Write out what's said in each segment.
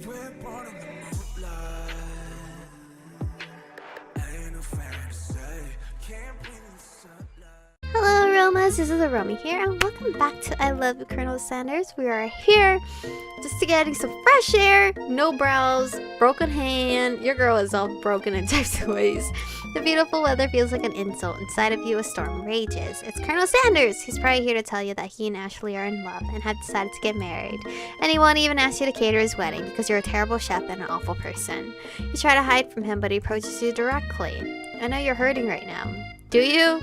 We're born in the moonlight. Ain't no fair to say. Can't breathe in the sunlight. Hello aromas, this is Aromie here and welcome back to I Love Colonel Sanders. We are here just to getting some fresh air, no brows, broken hand. Your girl is all broken in types of ways. The beautiful weather feels like an insult. Inside of you a storm rages. It's Colonel Sanders. He's probably here to tell you that he and Ashley are in love and have decided to get married. And he won't even ask you to cater his wedding because you're a terrible chef and an awful person. You try to hide from him but he approaches you directly. I know you're hurting right now. Do you?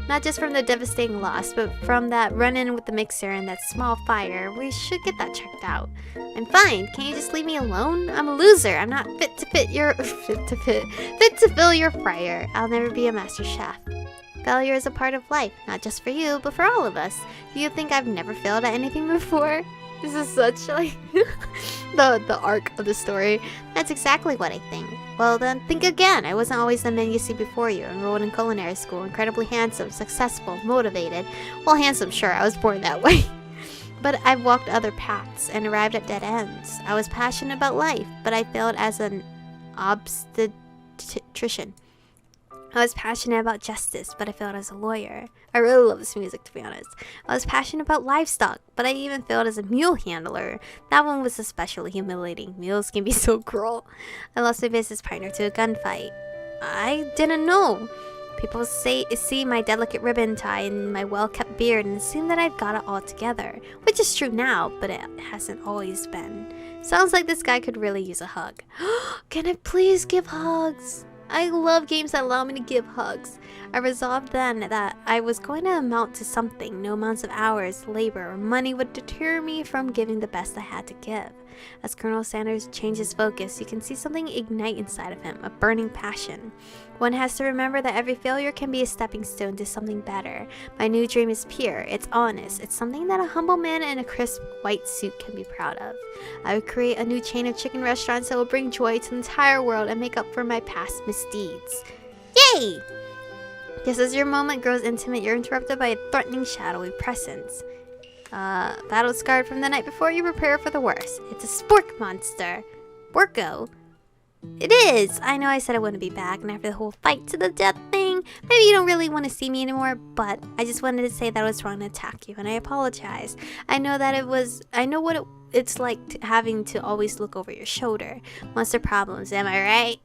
Not just from the devastating loss, but from that run-in with the mixer and that small fire. We should get that checked out. I'm fine. Can't you just leave me alone? I'm a loser. I'm not fit to fill your fryer. I'll never be a master chef. Failure is a part of life, not just for you, but for all of us. Do you think I've never failed at anything before? This is such like the arc of the story. That's exactly what I think. Well then, think again. I wasn't always the man you see before you. Enrolled in culinary school, incredibly handsome, successful, motivated. Well, handsome, sure, I was born that way. But I've walked other paths and arrived at dead ends. I was passionate about life, but I failed as an obstetrician. I was passionate about justice, but I failed as a lawyer. I really love this music, to be honest. I was passionate about livestock, but I even failed as a mule handler. That one was especially humiliating. Mules can be so cruel. I lost my business partner to a gunfight. I didn't know. People see my delicate ribbon tie and my well-kept beard and assume that I've got it all together. Which is true now, but it hasn't always been. Sounds like this guy could really use a hug. Can I please give hugs? I love games that allow me to give hugs. I resolved then that I was going to amount to something. No amounts of hours, labor, or money would deter me from giving the best I had to give. As Colonel Sanders changes focus, you can see something ignite inside of him, a burning passion. One has to remember that every failure can be a stepping stone to something better. My new dream is pure, it's honest, it's something that a humble man in a crisp white suit can be proud of. I would create a new chain of chicken restaurants that will bring joy to the entire world and make up for my past misdeeds. Yay! Just as your moment grows intimate, you're interrupted by a threatening, shadowy presence. Battle scarred from the night before, you prepare for the worst. It's a spork monster. Borko. It is! I know I said I wouldn't be back, and after the whole fight to the death thing, maybe you don't really want to see me anymore, but I just wanted to say that I was wrong to attack you, and I apologize. I know what it's like having to always look over your shoulder. Monster problems, am I right?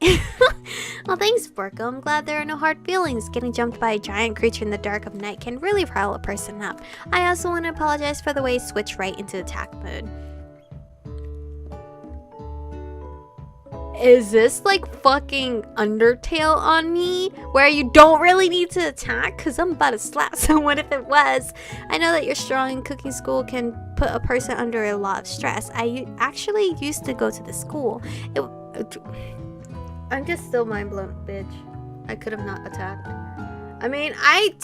Well, thanks, Borko. I'm glad there are no hard feelings. Getting jumped by a giant creature in the dark of night can really rile a person up. I also want to apologize for the way I switched right into attack mode. Is this like fucking Undertale on me? Where you don't really need to attack? Cause I'm about to slap someone if it was. I know that your strong cooking school can put a person under a lot of stress. I actually used to go to the school. I'm just still mind blown, bitch. I could have not attacked. I mean, I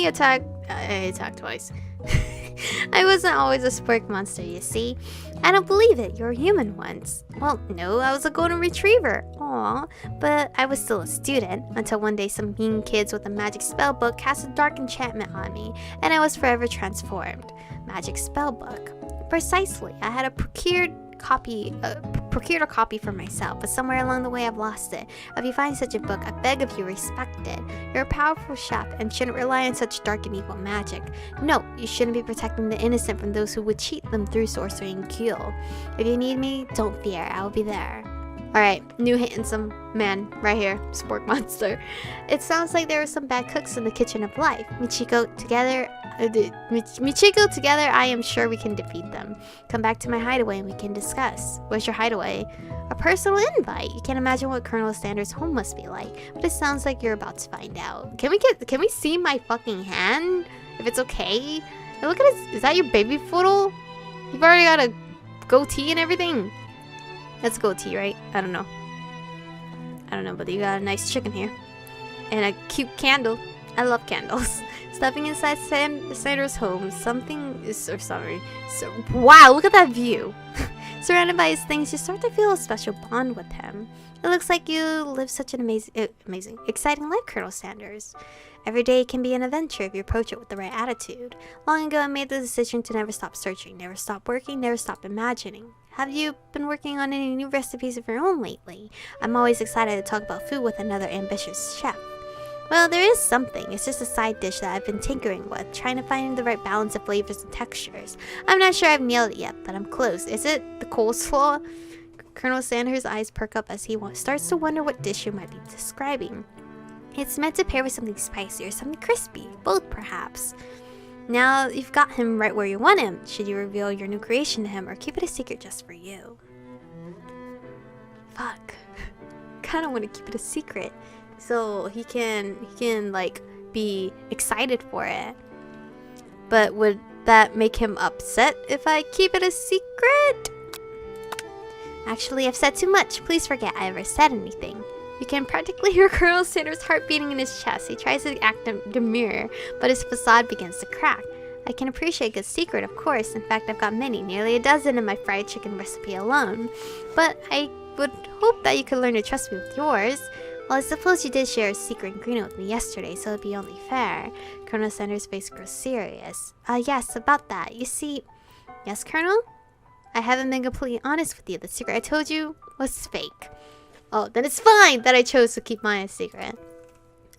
attacked twice. I wasn't always a spork monster, you see. I don't believe it. You're a human once. Well, no, I was a golden retriever. Aw, but I was still a student until one day some mean kids with a magic spell book cast a dark enchantment on me, and I was forever transformed. Magic spell book. Precisely. I had procured a copy for myself, but somewhere along the way I've lost it. If you find such a book, I beg of you, respect it. You're a powerful chef and shouldn't rely on such dark and evil magic. No, you shouldn't be protecting the innocent from those who would cheat them through sorcery and guile. If you need me, don't fear, I'll be there. Alright, new handsome man right here, spork monster. It sounds like there are some bad cooks in the kitchen of life. Michiko, together, I am sure we can defeat them. Come back to my hideaway and we can discuss. Where's your hideaway? A personal invite. You can't imagine what Colonel Sanders' home must be like, but it sounds like you're about to find out. Can we see my fucking hand? If it's okay? Hey, look at it. Is that your baby photo? You've already got a goatee and everything. That's a goatee, right? I don't know, but you got a nice chicken here. And a cute candle. I love candles. Stepping inside Sanders' home, wow, look at that view. Surrounded by his things, you start to feel a special bond with him. It looks like you live such an amazing, exciting life, Colonel Sanders. Every day can be an adventure if you approach it with the right attitude. Long ago, I made the decision to never stop searching, never stop working, never stop imagining. Have you been working on any new recipes of your own lately? I'm always excited to talk about food with another ambitious chef. Well, there is something. It's just a side dish that I've been tinkering with, trying to find the right balance of flavors and textures. I'm not sure I've nailed it yet, but I'm close. Is it the coleslaw? Colonel Sanders' eyes perk up as he starts to wonder what dish you might be describing. It's meant to pair with something spicy or something crispy, both perhaps. Now you've got him right where you want him. Should you reveal your new creation to him or keep it a secret just for you? Fuck. Kinda want to keep it a secret so he can like be excited for it. But would that make him upset if I keep it a secret? Actually, I've said too much. Please forget I ever said anything. You can practically hear Colonel Sanders' heart beating in his chest. He tries to act demure, but his facade begins to crack. I can appreciate a good secret, of course. In fact, I've got many, nearly a dozen in my fried chicken recipe alone. But I would hope that you could learn to trust me with yours. Well, I suppose you did share a secret ingredient with me yesterday, so it'd be only fair. Colonel Sanders' face grows serious. Yes, about that. You see... Yes, Colonel? I haven't been completely honest with you. The secret I told you was fake. Oh, then it's fine that I chose to keep mine a secret.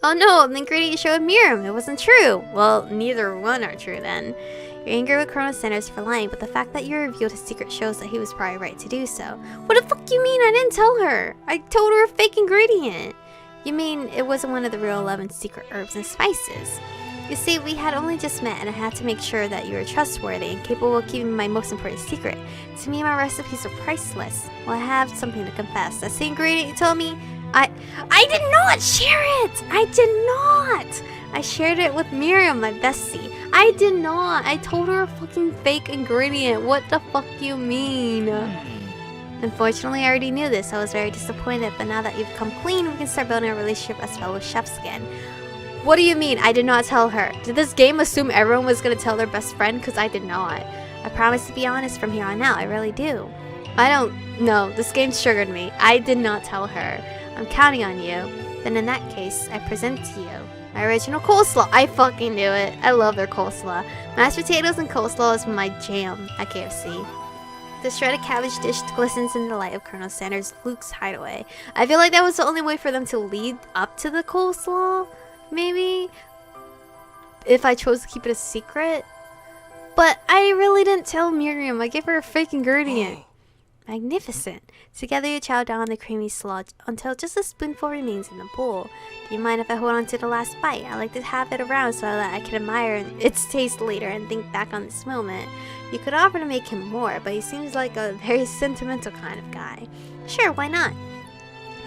Oh no, the ingredient you showed Miriam, it wasn't true. Well, neither one are true then. You're angry with Colonel Sanders for lying, but the fact that you revealed his secret shows that he was probably right to do so. What the fuck you mean I didn't tell her? I told her a fake ingredient. You mean it wasn't one of the real 11 secret herbs and spices? You see, we had only just met and I had to make sure that you were trustworthy and capable of keeping my most important secret. To me, my recipes are priceless. Well, I have something to confess. That same ingredient you told me, I did not share it! I did not! I shared it with Miriam, my bestie. I did not! I told her a fucking fake ingredient. What the fuck you mean? Unfortunately, I already knew this. I was very disappointed, but now that you've come clean, we can start building a relationship as fellow chefs again. What do you mean? I did not tell her. Did this game assume everyone was gonna tell their best friend? Because I did not. I promise to be honest from here on out. I really do. I don't know. This game sugared me. I did not tell her. I'm counting on you. Then in that case, I present to you my original coleslaw. I fucking knew it. I love their coleslaw. Mashed potatoes and coleslaw is my jam at KFC. The shredded cabbage dish glistens in the light of Colonel Sanders' Luke's hideaway. I feel like that was the only way for them to lead up to the coleslaw. Maybe if I chose to keep it a secret. But I really didn't tell Miriam. I gave her a fake ingredient. Magnificent. Together you chow down the creamy sludge until just a spoonful remains in the bowl. Do you mind if I hold on to the last bite? I like to have it around so that I can admire its taste later and think back on this moment. You could offer to make him more, but he seems like a very sentimental kind of guy. Sure, why not?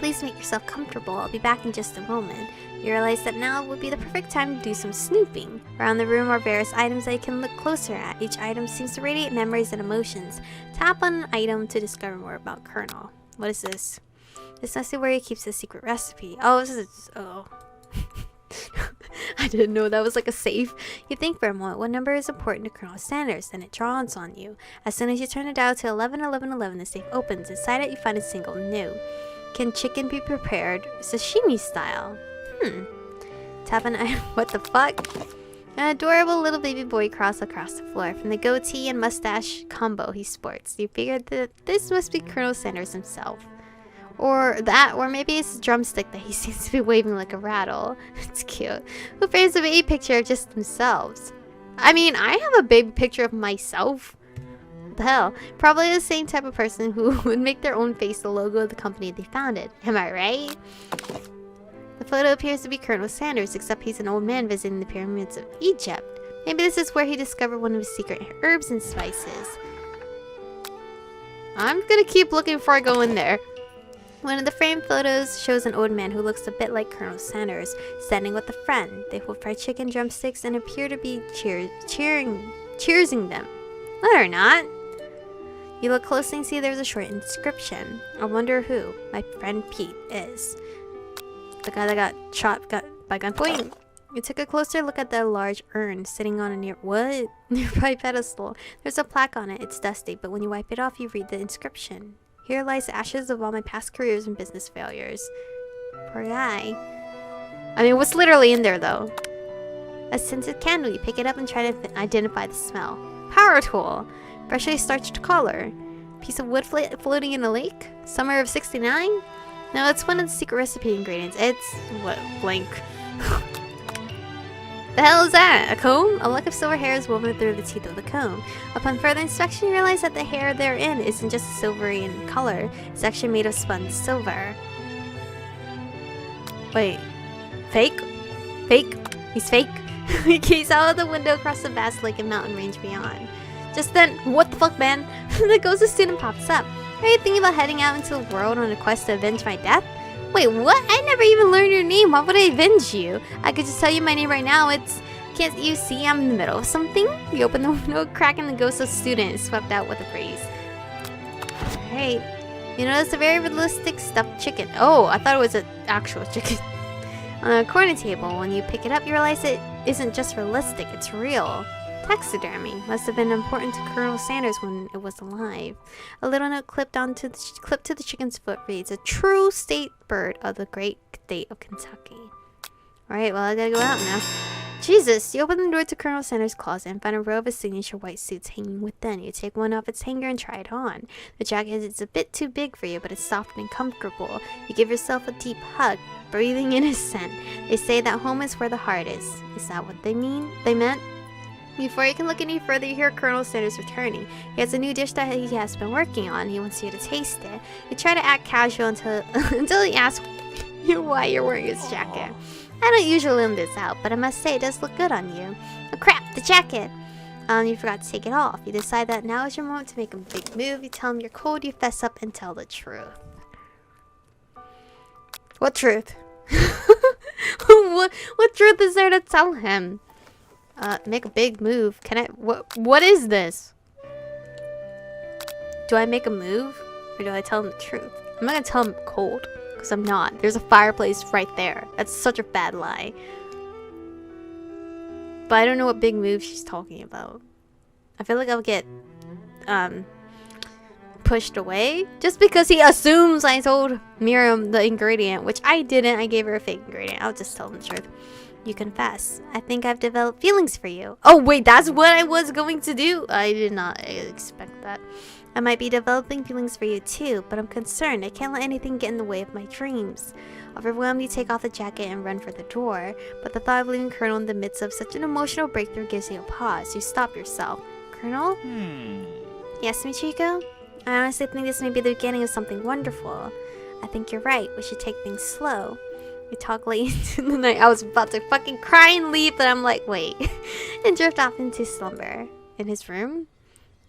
Please make yourself comfortable. I'll be back in just a moment. You realize that now would be the perfect time to do some snooping. Around the room are various items that you can look closer at. Each item seems to radiate memories and emotions. Tap on an item to discover more about Colonel. What is this? This must be where he keeps the secret recipe. Oh, this is... Oh. I didn't know that was like a safe. You think for a moment what number is important to Colonel Sanders, then it dawns on you. As soon as you turn the dial to 111111, the safe opens. Inside it, you find a single new. Can chicken be prepared sashimi style? Tap an item. What the fuck? An adorable little baby boy crawls across the floor. From the goatee and mustache combo he sports, you figured that this must be Colonel Sanders himself. Or maybe it's a drumstick that he seems to be waving like a rattle. It's cute. Who frames a baby picture of just themselves? I mean, I have a baby picture of myself. What the hell? Probably the same type of person who would make their own face the logo of the company they founded. Am I right? The photo appears to be Colonel Sanders, except he's an old man visiting the pyramids of Egypt. Maybe this is where he discovered one of his secret herbs and spices. I'm gonna keep looking before I go in there. One of the framed photos shows an old man who looks a bit like Colonel Sanders, standing with a friend. They hold fried chicken drumsticks and appear to be cheersing them. No, they're not. You look closely and see there's a short inscription. I wonder who my friend Pete is. The guy that got shot by gunpoint? You took a closer look at the large urn sitting on a nearby pedestal. There's a plaque on it. It's dusty, but when you wipe it off, you read the inscription. Here lies the ashes of all my past careers and business failures. Poor guy. I mean, what's literally in there, though? A scented candle. You pick it up and try to identify the smell. Power tool. Freshly starched collar. Piece of wood floating in a lake. Summer of '69? No, it's one of the secret recipe ingredients. It's... what? Blank. The hell is that? A comb? A lock of silver hair is woven through the teeth of the comb. Upon further inspection, you realize that the hair therein isn't just silvery in color. It's actually made of spun silver. Wait. Fake? Fake? He's fake? We gaze out of the window across the vast lake and mountain range beyond. Just then, what the fuck, man? The ghost of student pops up. Are you thinking about heading out into the world on a quest to avenge my death? Wait, what? I never even learned your name. Why would I avenge you? I could just tell you my name right now. It's... Can't you see I'm in the middle of something? You open the window, crack, and the ghost of student is swept out with a breeze. Alright. You notice a very realistic stuffed chicken. Oh, I thought it was an actual chicken. On a corner table, when you pick it up, you realize it isn't just realistic, it's real. Taxidermy must have been important to Colonel Sanders when it was alive. A little note clipped to the chicken's foot reads, "A true state bird of the great state of Kentucky." Alright, well, I gotta go out now. Jesus! You open the door to Colonel Sanders' closet and find a row of his signature white suits hanging within. You take one off its hanger and try it on. The jacket is a bit too big for you, but it's soft and comfortable. You give yourself a deep hug, breathing in his scent. They say that home is where the heart is. Is that what they meant? Before you can look any further, you hear Colonel Sanders returning. He has a new dish that he has been working on. He wants you to taste it. You try to act casual until he asks you why you're wearing his jacket. I don't usually lend this out, but I must say it does look good on you. Oh crap, the jacket! You forgot to take it off. You decide that now is your moment to make a big move. You tell him you're cold, you fess up, and tell the truth. What truth? what truth is there to tell him? Make a big move. Can I? What is this? Do I make a move? Or do I tell him the truth? I'm not gonna tell him I'm cold. Because I'm not. There's a fireplace right there. That's such a bad lie. But I don't know what big move she's talking about. I feel like I'll get, pushed away. Just because he assumes I told Miriam the ingredient. Which I didn't. I gave her a fake ingredient. I'll just tell him the truth. You confess. I think I've developed feelings for you. Oh wait, that's what I was going to do? I did not expect that. I might be developing feelings for you too, but I'm concerned. I can't let anything get in the way of my dreams. Overwhelmed, you take off the jacket and run for the door, but the thought of leaving Colonel in the midst of such an emotional breakthrough gives you a pause. You stop yourself. Colonel? Yes, Michiko? I honestly think this may be the beginning of something wonderful. I think you're right. We should take things slow. We talk late into the night. I was about to fucking cry and leave, but I'm like, wait. And drift off into slumber. In his room?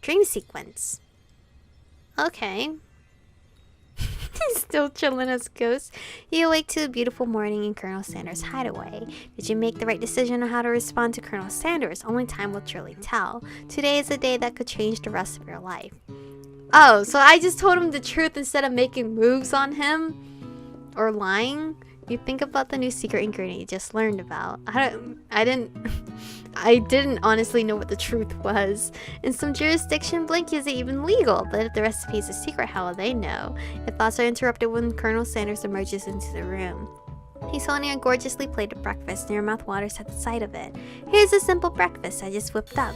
Dream sequence. Okay. He's still chilling as ghost. You awake to a beautiful morning in Colonel Sanders' hideaway. Did you make the right decision on how to respond to Colonel Sanders? Only time will truly tell. Today is a day that could change the rest of your life. Oh, so I just told him the truth instead of making moves on him? Or lying? You think about the new secret ingredient you just learned about. I didn't honestly know what the truth was. In some jurisdiction, blank isn't even legal, but if the recipe is a secret, how will they know? Your thoughts are interrupted when Colonel Sanders emerges into the room. He's holding a gorgeously plated breakfast, and your mouth waters at the sight of it. Here's a simple breakfast I just whipped up.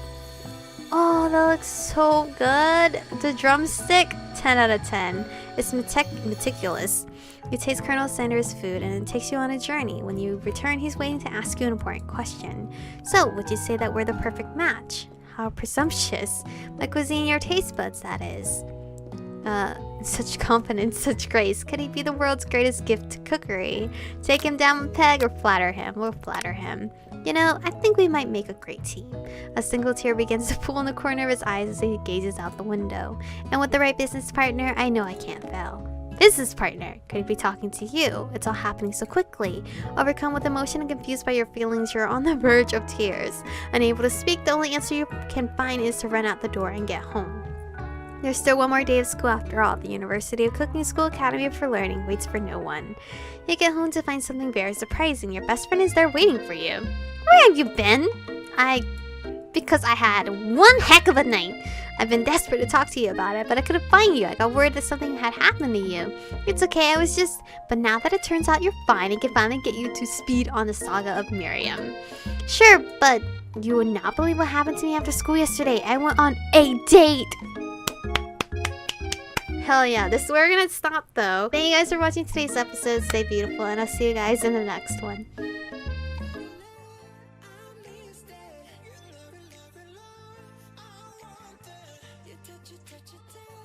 Oh, that looks so good. The drumstick, 10 out of 10. It's meticulous. You taste Colonel Sanders' food and it takes you on a journey. When you return, he's waiting to ask you an important question. So, would you say that we're the perfect match? How presumptuous. My cuisine, your taste buds, that is. Such confidence, such grace. Could he be the world's greatest gift to cookery? Take him down a peg or flatter him? We'll flatter him. You know, I think we might make a great team. A single tear begins to pool in the corner of his eyes as he gazes out the window. And with the right business partner, I know I can't fail. Business partner? Could he be talking to you? It's all happening so quickly. Overcome with emotion and confused by your feelings, you're on the verge of tears. Unable to speak, the only answer you can find is to run out the door and get home. There's still one more day of school after all. The University of Cooking School Academy for Learning waits for no one. You get home to find something very surprising. Your best friend is there waiting for you. Where have you been? Because I had one heck of a night. I've been desperate to talk to you about it, but I couldn't find you. I got word that something had happened to you. It's okay, I was just... But now that it turns out you're fine, I can finally get you to speed on the saga of Miriam. Sure, but you would not believe what happened to me after school yesterday. I went on a date. Hell yeah, this is where we're gonna stop though. Thank you guys for watching today's episode. Stay beautiful, and I'll see you guys in the next one. You touch it, touch it, touch it.